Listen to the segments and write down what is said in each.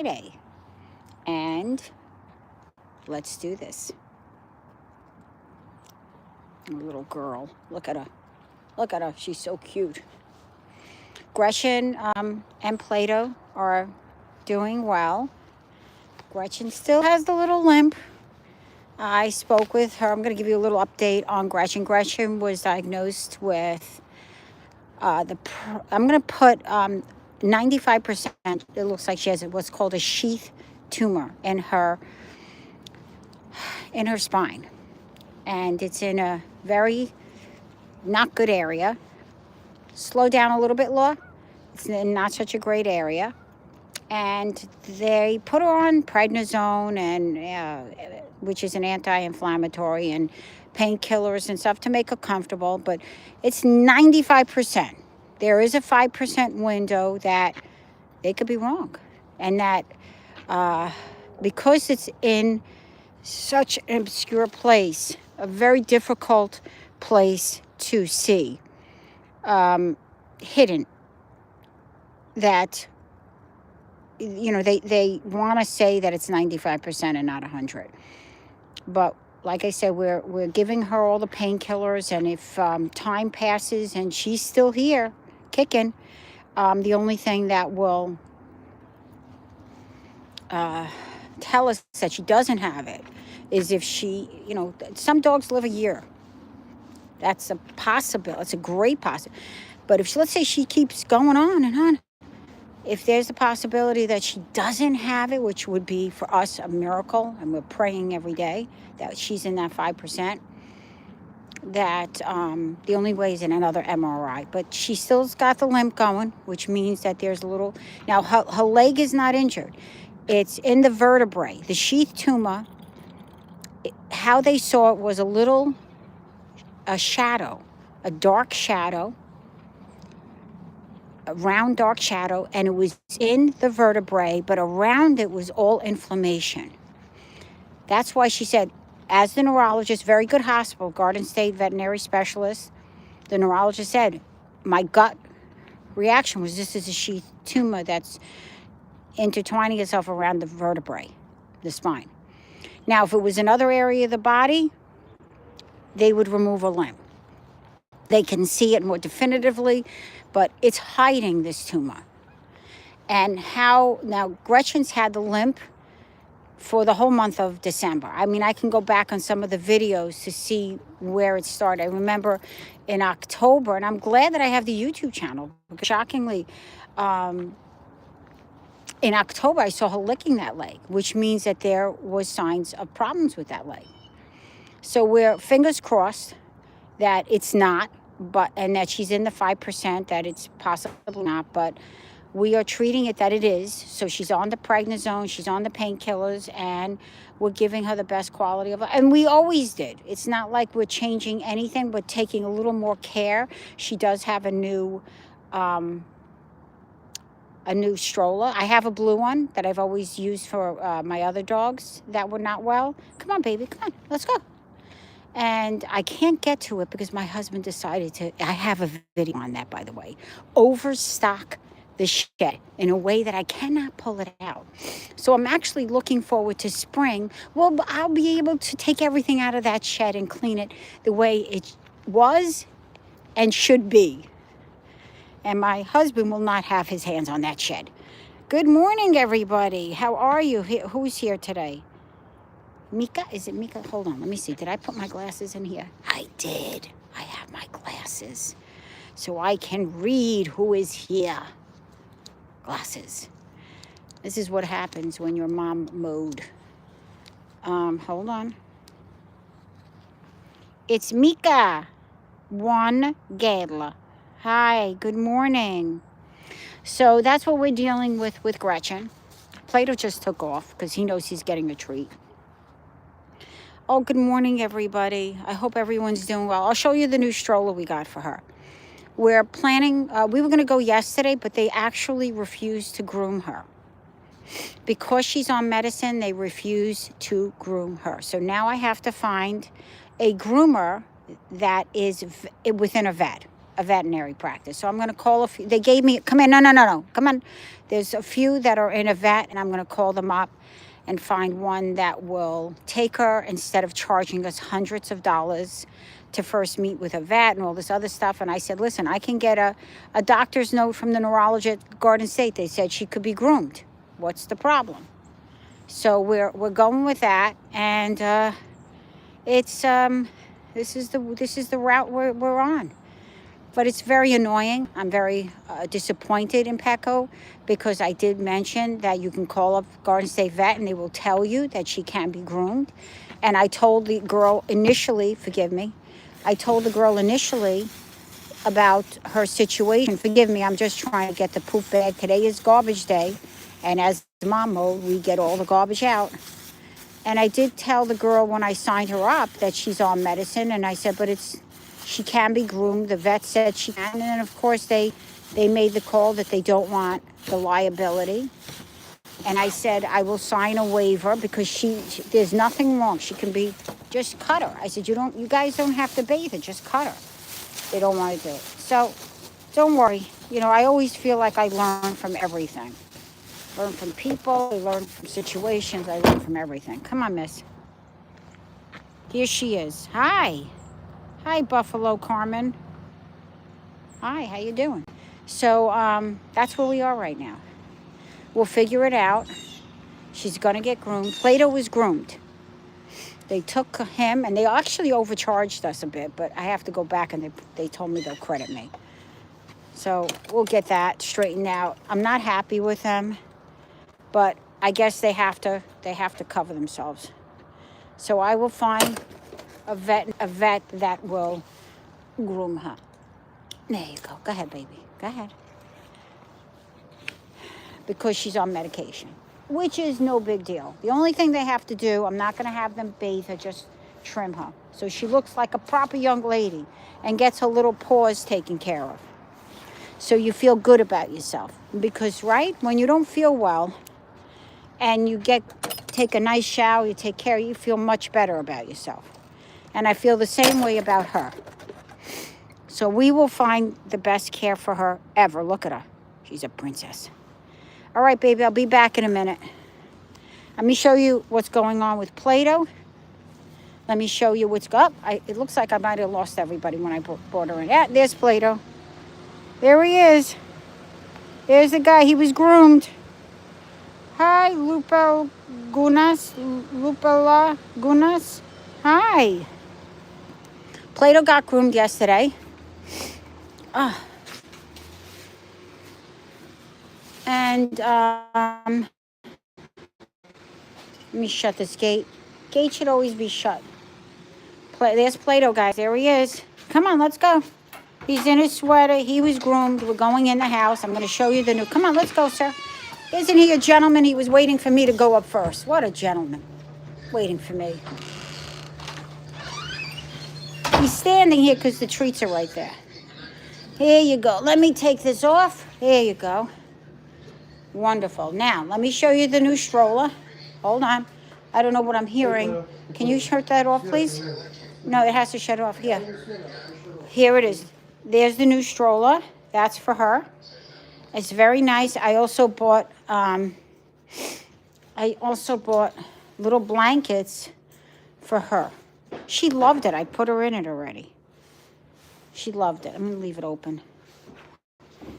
Friday. And let's do this. A little girl. Look at her. Look at her. She's so cute. Gretchen and Plato are doing well. Gretchen still has the little limp. I spoke with her. I'm going to give you a little update on Gretchen. Gretchen was diagnosed with I'm going to put 95%. It looks like she has what's called a sheath tumor in her spine, and it's in a very not good area. Slow down a little bit, Law. It's in not such a great area. And they put her on prednisone, and which is an anti-inflammatory, and painkillers and stuff to make her comfortable. But it's 95%. There is a 5% window that they could be wrong, and that because it's in such an obscure place, a very difficult place to see, hidden, that they want to say that it's 95% and not 100. But like I said, we're giving her all the painkillers, and if time passes and she's still here kicking, the only thing that will tell us that she doesn't have it is if she, some dogs live a year. That's a possibility. It's a great possibility. But if let's say she keeps going on and on, if there's a possibility that she doesn't have it, which would be for us a miracle, and we're praying every day that she's in that 5%, that the only way is in another MRI. But she still's got the limp going, which means that there's a little... Now, her leg is not injured. It's in the vertebrae. The sheath tumor, how they saw it was a shadow, a dark shadow, a round dark shadow, and it was in the vertebrae, but around it was all inflammation. That's why she said, as the neurologist, very good hospital, Garden State veterinary specialist, the neurologist said, my gut reaction was this is a sheath tumor that's intertwining itself around the vertebrae, the spine. Now, if it was another area of the body, they would remove a limb. They can see it more definitively, but it's hiding this tumor. And now Gretchen's had the limp for the whole month of December. I mean, I can go back on some of the videos to see where it started. I remember in October, and I'm glad that I have the YouTube channel, because shockingly, in October, I saw her licking that leg, which means that there was signs of problems with that leg. So we're fingers crossed that it's not, and that she's in the 5%, that it's possibly not, but we are treating it that it is. So she's on the prednisone, she's on the painkillers, and we're giving her the best quality of life. And we always did. It's not like we're changing anything, but taking a little more care. She does have a new stroller. I have a blue one that I've always used for my other dogs that were not well. Come on, baby, come on, let's go. And I can't get to it because my husband decided to, I have a video on that, by the way, overstock the shed in a way that I cannot pull it out. So I'm actually looking forward to spring. Well, I'll be able to take everything out of that shed and clean it the way it was and should be. And my husband will not have his hands on that shed. Good morning, everybody. How are you? Who's here today? Mika? Is it Mika? Hold on. Let me see. Did I put my glasses in here? I did. I have my glasses. So I can read who is here. Glasses. This is what happens when you're mom mode. Hold on. It's Mika. One girl. Hi. Good morning. So that's what we're dealing with Gretchen. Plato just took off because he knows he's getting a treat. Oh, good morning, everybody. I hope everyone's doing well. I'll show you the new stroller we got for her. We're planning, we were going to go yesterday, but they actually refused to groom her. Because she's on medicine, they refuse to groom her. So now I have to find a groomer that is within a vet. a veterinary practice. So I'm going to call a few. They gave me, come in, no, come on. There's a few that are in a vet, and I'm going to call them up and find one that will take her instead of charging us hundreds of dollars to first meet with a vet and all this other stuff. And I said, listen, I can get a doctor's note from the neurologist at Garden State. They said she could be groomed. What's the problem? So we're going with that, and it's this is the route we're on. But it's very annoying. I'm very disappointed in Petco because I did mention that you can call up Garden State Vet and they will tell you that she can be groomed. And I told the girl initially, forgive me, I told the girl initially about her situation. Forgive me, I'm just trying to get the poop bag. Today is garbage day. And as mom mode, we get all the garbage out. And I did tell the girl when I signed her up that she's on medicine. And I said, but she can be groomed. The vet said she can. And then, of course, they made the call that they don't want the liability. And I said, I will sign a waiver because there's nothing wrong. She can be, just cut her. I said, you guys don't have to bathe her, just cut her. They don't want to do it. So don't worry. I always feel like I learn from everything. Learn from people, I learn from situations, I learn from everything. Come on, miss. Here she is. Hi, Buffalo Carmen. Hi, how you doing? So that's where we are right now. We'll figure it out. She's going to get groomed. Plato was groomed. They took him, and they actually overcharged us a bit, but I have to go back, and they told me they'll credit me. So we'll get that straightened out. I'm not happy with them, but I guess they have to cover themselves. So I will find a vet that will groom her. There you go. Go ahead, baby. Go ahead. Because she's on medication, which is no big deal. The only thing they have to do, I'm not going to have them bathe her, just trim her. So she looks like a proper young lady and gets her little paws taken care of. So you feel good about yourself. Because, right, when you don't feel well and you take a nice shower, you take care, you feel much better about yourself. And I feel the same way about her. So we will find the best care for her ever. Look at her. She's a princess. All right, baby, I'll be back in a minute. Let me show you what's going on with Plato. Let me show you what's up. It looks like I might have lost everybody when I brought her in. Yeah, there's Plato. There he is. There's the guy. He was groomed. Hi, Lupala Gunas. Hi. Plato got groomed yesterday. And let me shut this gate. Gate should always be shut. There's Plato, guys. There he is. Come on, let's go. He's in his sweater. He was groomed. We're going in the house. I'm going to show you the new. Come on, let's go, sir. Isn't he a gentleman? He was waiting for me to go up first. What a gentleman. Waiting for me. He's standing here because the treats are right there. Here you go. Let me take this off. Here you go. Wonderful. Now, let me show you the new stroller. Hold on. I don't know what I'm hearing. Can you shut that off, please? No, it has to shut off. Here it is. There's the new stroller. That's for her. It's very nice. I also bought little blankets for her. She loved it. I put her in it already. She loved it. I'm going to leave it open.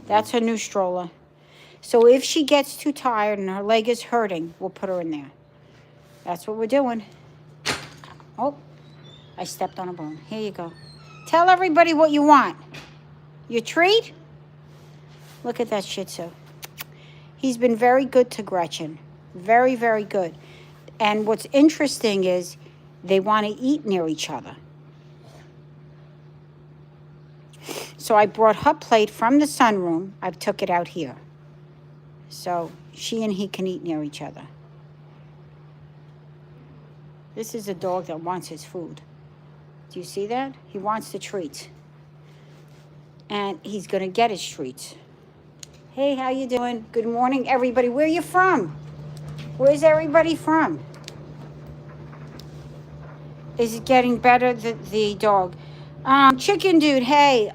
That's her new stroller. So if she gets too tired and her leg is hurting, we'll put her in there. That's what we're doing. Oh, I stepped on a bone. Here you go. Tell everybody what you want. Your treat? Look at that Shih Tzu. He's been very good to Gretchen. Very, very good. And what's interesting is they want to eat near each other. So I brought her plate from the sunroom. I took it out here. So she and he can eat near each other. This is a dog that wants his food. Do you see that? He wants the treats. And he's going to get his treats. Hey, how you doing? Good morning, everybody. Where are you from? Where's everybody from? Is it getting better, the dog? Chicken dude, hey,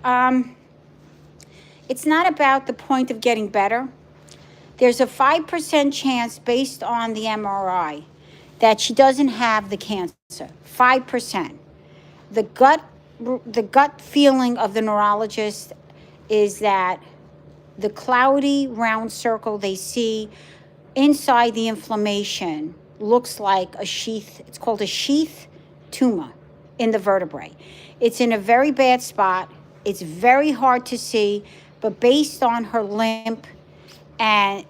It's not about the point of getting better. There's a 5% chance based on the MRI that she doesn't have the cancer. 5%. The gut the gut feeling of the neurologist is that the cloudy round circle they see inside the inflammation looks like a sheath. It's called a sheath tumor in the vertebrae. It's in a very bad spot. It's very hard to see, but based on her limp, and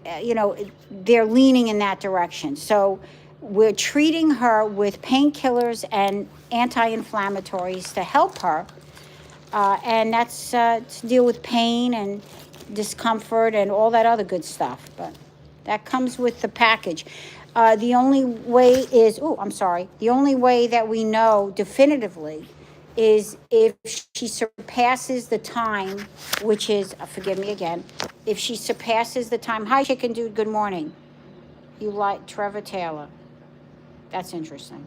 they're leaning in that direction. So we're treating her with painkillers and anti-inflammatories to help her, and that's to deal with pain and discomfort and all that other good stuff. But that comes with the package. The only way is, the only way that we know definitively is if she surpasses the time, which is, forgive me again, if she surpasses the time. Hi, Chicken Dude, good morning. You like Trevor Taylor. That's interesting.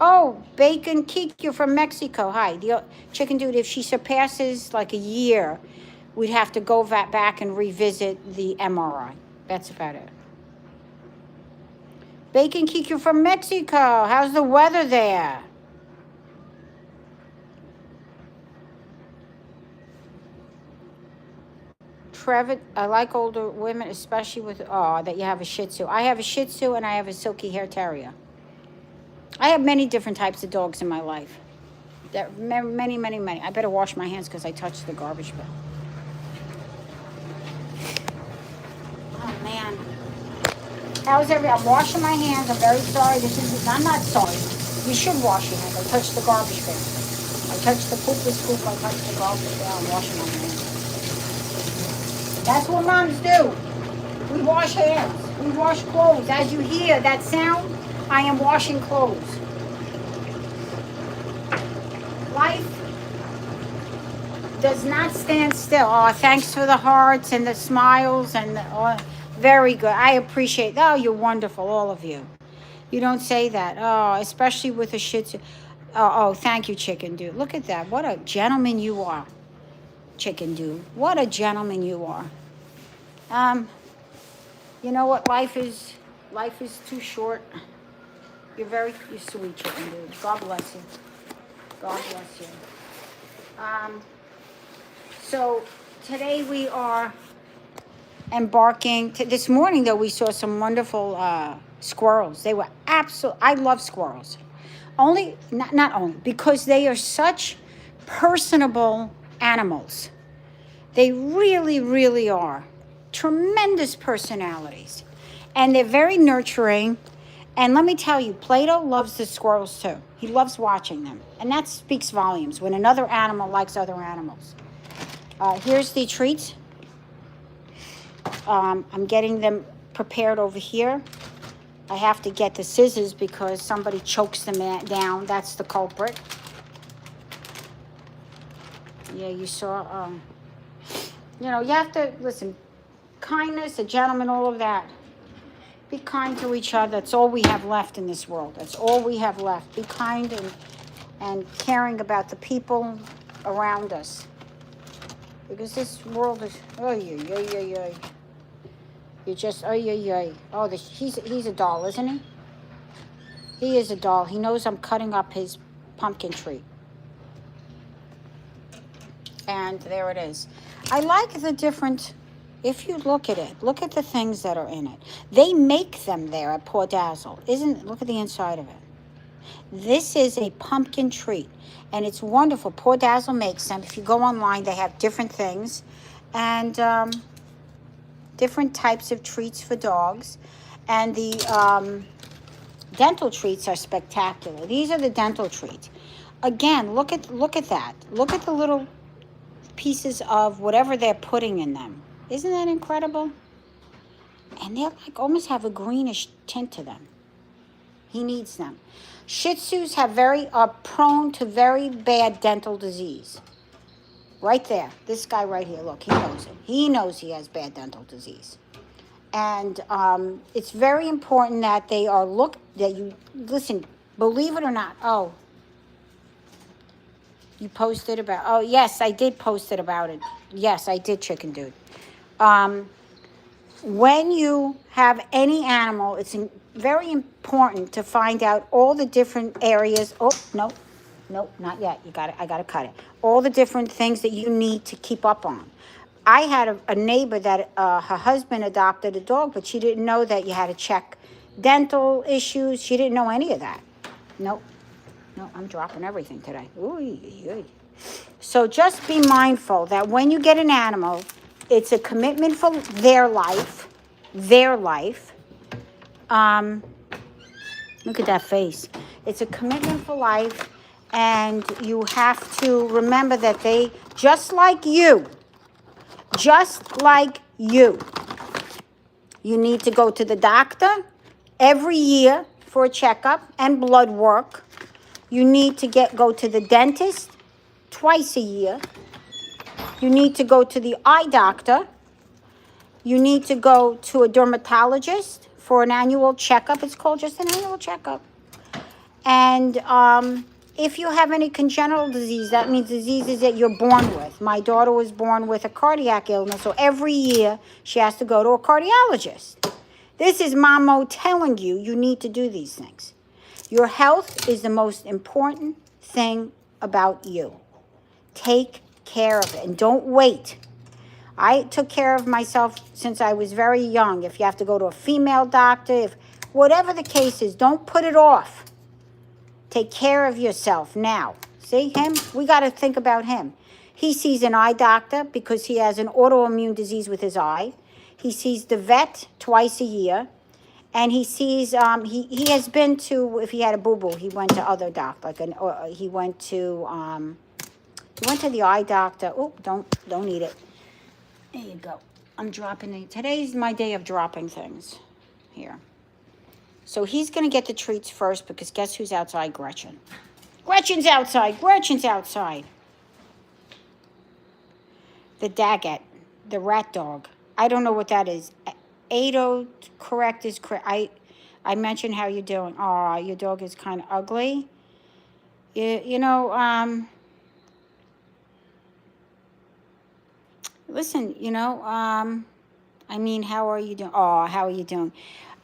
Oh, Bacon Keek, you're from Mexico. Hi, the Chicken Dude, if she surpasses like a year, we'd have to go back and revisit the MRI. That's about it. Bacon Keek, you're from Mexico. How's the weather there? Trevor, I like older women, especially with, that you have a Shih Tzu. I have a Shih Tzu and I have a Silky Hair Terrier. I have many different types of dogs in my life. There are many, many, many. I better wash my hands because I touched the garbage bin. Oh, man. How's everything? I'm washing my hands. I'm very sorry. I'm not sorry. You should wash your hands. I touched the garbage bin. I touched the poop scoop. I touched the garbage bin. I'm washing my hands. That's what moms do. We wash hands. We wash clothes. As you hear that sound, I am washing clothes. Life does not stand still. Oh, thanks for the hearts and the smiles and very good. I appreciate. Oh, you're wonderful, all of you. You don't say that. Oh, especially with a Shih Tzu. Oh, thank you, Chicken Dude. Look at that. What a gentleman you are, Chicken Dude. What a gentleman you are. You know what? Life is too short. You're sweet, Chicken Dude. God bless you. God bless you. So today we are embarking. This morning, though, we saw some wonderful squirrels. They were I love squirrels. Not only because they are such personable animals. They really, really are. Tremendous personalities. And they're very nurturing. And let me tell you, Plato loves the squirrels too. He loves watching them. And that speaks volumes when another animal likes other animals. Here's the treats. I'm getting them prepared over here. I have to get the scissors because somebody chokes them down. That's the culprit. Yeah, you saw, you have to, listen, kindness, a gentleman, all of that. Be kind to each other. That's all we have left in this world. That's all we have left. Be kind and caring about the people around us. Because this world is, You just, Oh, he's a doll, isn't he? He is a doll. He knows I'm cutting up his pumpkin tree. And there it is. I like the different, if you look at it, look at the things that are in it. They make them there at Port Dazzle. Look at the inside of it. This is a pumpkin treat, and it's wonderful. Port Dazzle makes them. If you go online, they have different things, and different types of treats for dogs. And the dental treats are spectacular. These are the dental treats. Again, look at that. Look at the little pieces of whatever they're putting in them. Isn't that incredible? And they're like almost have a greenish tint to them. He needs them. Shih Tzus are prone to very bad dental disease. Right there. This guy right here, look, he knows it. He knows he has bad dental disease. And it's very important that that you listen, believe it or not. Oh, You posted about, oh, yes, I did post it about it. Yes, I did, Chicken Dude. Um, when you have any animal, it's very important to find out all the different areas. Oh, no, no, not yet. You got it. I got to cut it. All the different things that you need to keep up on. I had a neighbor that her husband adopted a dog, but she didn't know that you had to check dental issues. She didn't know any of that. Nope. No, I'm dropping everything today. Ooh. So just be mindful that when you get an animal, it's a commitment for their life. Their life. Look at that face. It's a commitment for life, and you have to remember that they, just like you, you need to go to the doctor every year for a checkup and blood work. You need to go to the dentist twice a year. You need to go to the eye doctor. You need to go to a dermatologist for an annual checkup. It's called just an annual checkup. And if you have any congenital disease, that means diseases that you're born with. My daughter was born with a cardiac illness, so every year she has to go to a cardiologist. This is Mamo telling you you need to do these things. Your health is the most important thing about you. Take care of it and don't wait. I took care of myself since I was very young. If you have to go to a female doctor, if whatever the case is, don't put it off. Take care of yourself now. See him? We got to think about him. He sees an eye doctor because he has an autoimmune disease with his eye. He sees the vet twice a year. And he sees, he has been to, if he had a boo-boo, he went to other doctors. He went to the eye doctor. Oh, don't eat it. There you go. I'm dropping it. Today's my day of dropping things here. So he's going to get the treats first because guess who's outside? Gretchen. Gretchen's outside. Gretchen's outside. The Daggett, the rat dog. I don't know what that is. Ado, correct is correct. I mentioned how you're doing. Oh, your dog is kind of ugly. Listen, I mean, how are you doing? Oh, how are you doing?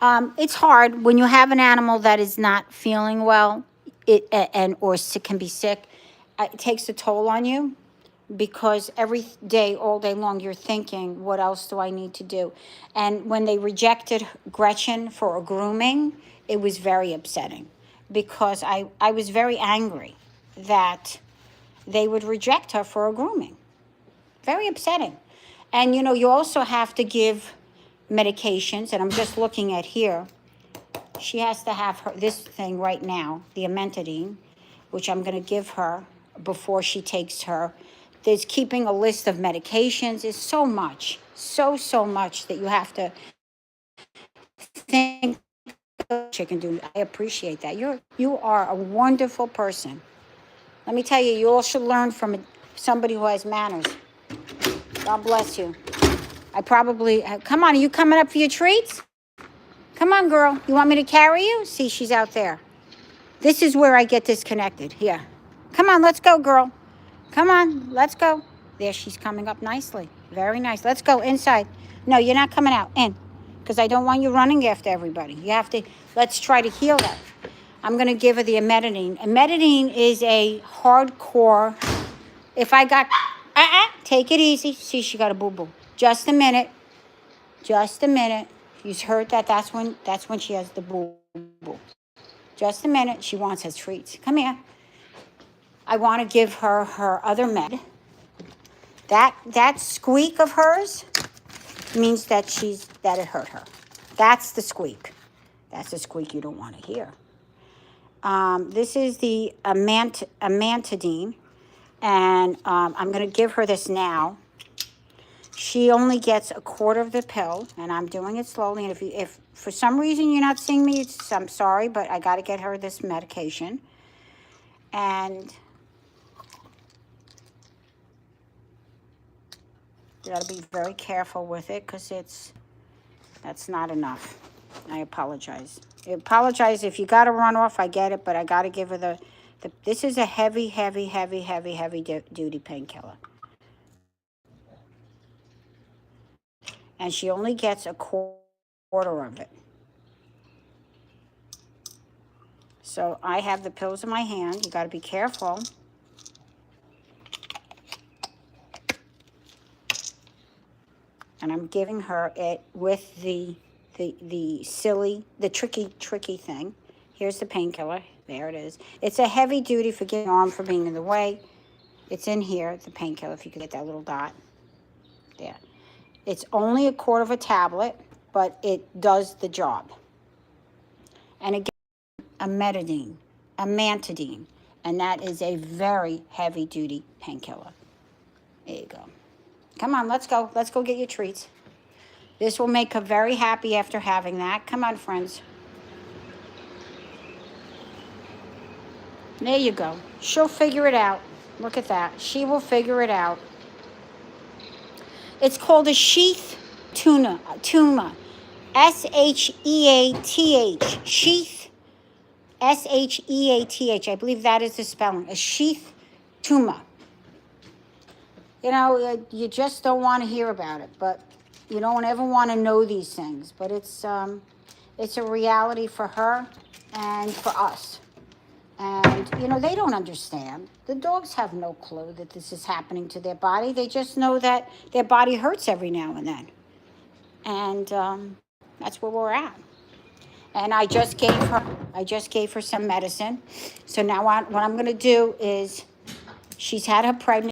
It's hard when you have an animal that is not feeling well, or sick, can be sick. It takes a toll on you because every day, all day long, you're thinking, what else do I need to do? And when they rejected Gretchen for a grooming, it was very upsetting because I was very angry that they would reject her for a grooming. Very upsetting. And, you also have to give medications, and I'm just looking at here. She has to have this thing right now, the amantadine, which I'm going to give her before she takes her. There's keeping a list of medications. It's so much, so much that you have to think of. Chicken Dude, I appreciate that. You are a wonderful person. Let me tell you, you all should learn from somebody who has manners. God bless you. Come on, are you coming up for your treats? Come on, girl. You want me to carry you? See, she's out there. This is where I get disconnected. Here. Come on, let's go, girl. Come on, let's go. There, she's coming up nicely. Very nice. Let's go inside. No, you're not coming out. In. Because I don't want you running after everybody. Let's try to heal her. I'm going to give her the amantadine. Amantadine is a hardcore, take it easy. See, she got a boo-boo. Just a minute. She's heard that. That's when she has the boo-boo. Just a minute. She wants her treats. Come here. I want to give her her other med. That squeak of hers means that it hurt her. That's the squeak. That's the squeak you don't want to hear. This is the amantadine, and I'm going to give her this now. She only gets a quarter of the pill, and I'm doing it slowly. And if for some reason you're not seeing me, I'm sorry, but I got to get her this medication. And you got to be very careful with it because that's not enough. I apologize. If you got to run off, I get it, but I got to give her This is a heavy, heavy, heavy, heavy, heavy duty painkiller. And she only gets a quarter of it. So I have the pills in my hand. You got to be careful. And I'm giving her it with the tricky thing. Here's the painkiller. There it is. It's a heavy duty, forgive my arm for being in the way. It's in here, the painkiller, if you could get that little dot. There. It's only a quarter of a tablet, but it does the job. And again, a amantadine, and that is a very heavy duty painkiller. There you go. Come on, let's go. Let's go get your treats. This will make her very happy after having that. Come on, friends. There you go. She'll figure it out. Look at that. She will figure it out. It's called a sheath tuna. S-H-E-A-T-H. Sheath. S-H-E-A-T-H. I believe that is the spelling. A sheath tuna. You know, you just don't want to hear about it, but you don't ever want to know these things. But it's a reality for her and for us. And, you know, they don't understand. The dogs have no clue that this is happening to their body. They just know that their body hurts every now and then. And that's where we're at. And I just gave her some medicine. So now what I'm going to do is, she's had her pregnancy.